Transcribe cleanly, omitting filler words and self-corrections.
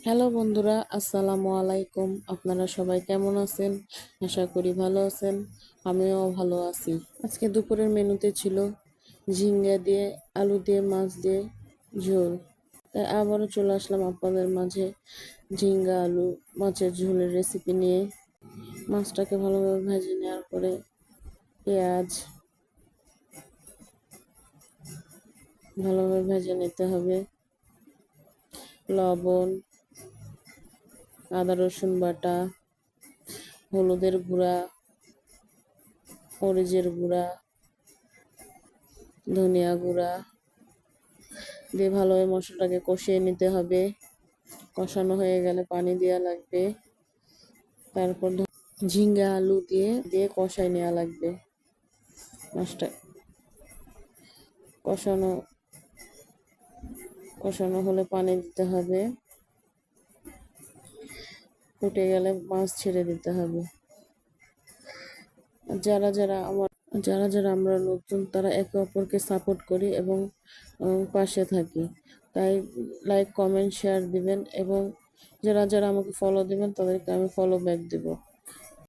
Hello বন্ধুরা, আসসালামু আলাইকুম। আপনারা সবাই কেমন আছেন? আশা করি ভালো আছেন। আমিও ভালো আছি। আজকে দুপুরের মেনুতে ছিল ঝিঙ্গা দিয়ে, আলু দিয়ে, মাছ দিয়ে ঝোল। তাই আবারও চলে আসলাম আপনাদের মাঝে ঝিঙ্গা আলু মাছের ঝোলের রেসিপি নিয়ে। মাছটাকে ভালোভাবে ভেজে নেওয়ার পরে পেঁয়াজ ভালোভাবে ভেজে নিতে হবে, লবণ, আদা রসুন বাটা, হলুদের গুঁড়া, মরিচের গুঁড়া, ধনিয়া গুঁড়া দিয়ে ভালোভাবে মশলাটাকে কষিয়ে নিতে হবে। কষানো হয়ে গেলে পানি দেওয়া লাগবে। তারপর ঝিঙ্গা আলু দিয়ে দিয়ে কষাই নেওয়া লাগবে। মাছটা কষানো কষানো হলে পানি দিতে হবে। ফুটে গেলে মাছ ছেড়ে দিতে হবে। যারা যারা আমার যারা যারা আমরা নতুন তারা একে অপরকে সাপোর্ট করি এবং পাশে থাকি। তাই লাইক কমেন্ট শেয়ার দিবেন এবং যারা যারা আমাকে ফলো দিবেন তাদেরকে আমি ফলো ব্যাক দেব।